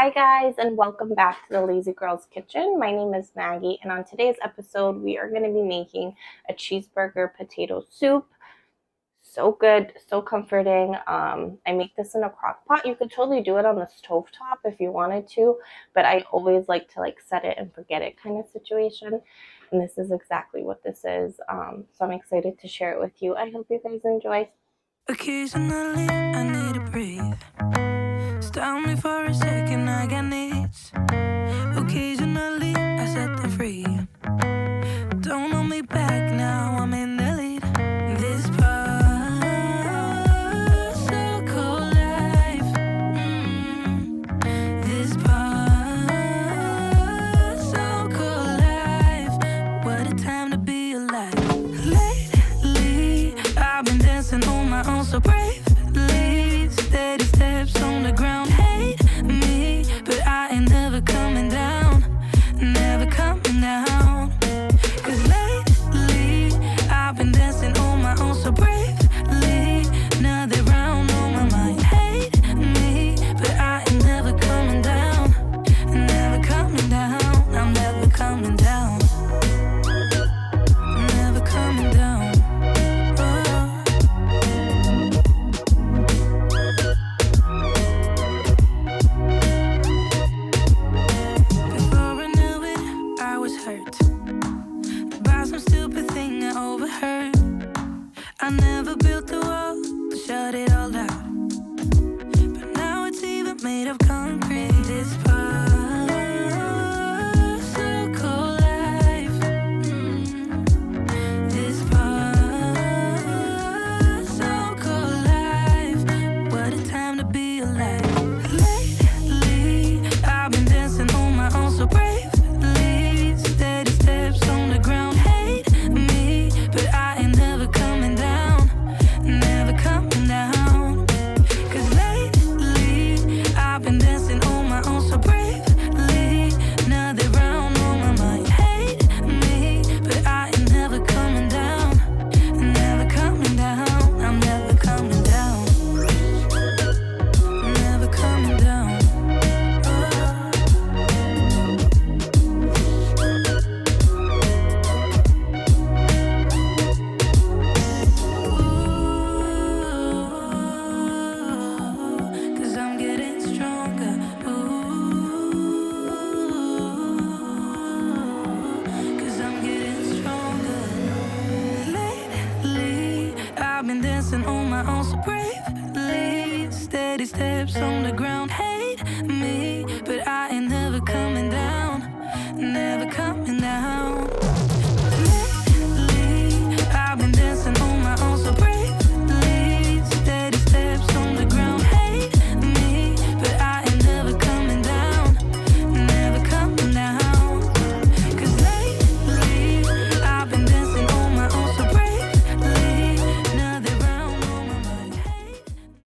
Hi, guys, and welcome back to the Lazy Girls Kitchen. My name is Maggie, and on today's episode, we are going to be making a cheeseburger potato soup. So good, so comforting. I make this in a crock pot. You could totally do it on the stovetop if you wanted to, but I always like to set it and forget it kind of situation. And this is exactly what this is. So I'm excited to share it with you. I hope you guys enjoy. Occasionally, I need to breathe. Stop me for a second, I got needs. Occasionally, I set them free. Don't hold me back now, I'm in the lead. This part, so cold life. This part, so cold life. What a time to be alive. Lately, I've been dancing on my own so bravely. Steady steps on the ground. Hate me, but I ain't never coming down. Never coming down. Cause lately, I've been dancing on my own so bravely. Now they're round on my mind. Hate me, but I ain't never coming down. Never coming down. I'm never coming down. Never coming down. Before I knew it, I was hurt by some stupid thing I overheard. I never built the wall to shut it all out, but now it's even made of concrete. This part, so cold life. This part, so cold life. What a time to be alive. Lately, I've been dancing on my own so bravely. Steady steps on the ground. Hate me, but I ain't never coming down. Never coming down. Cause lately, I've been dancing on my own so bravely. Now they're round on my mind. Hate me, but I ain't never coming down. Never coming down. I'm never coming down. Never coming down. Cause I'm getting stronger. Cause I'm getting stronger. Lately, I've been dancing on my own so bravely. Steady steps on the ground.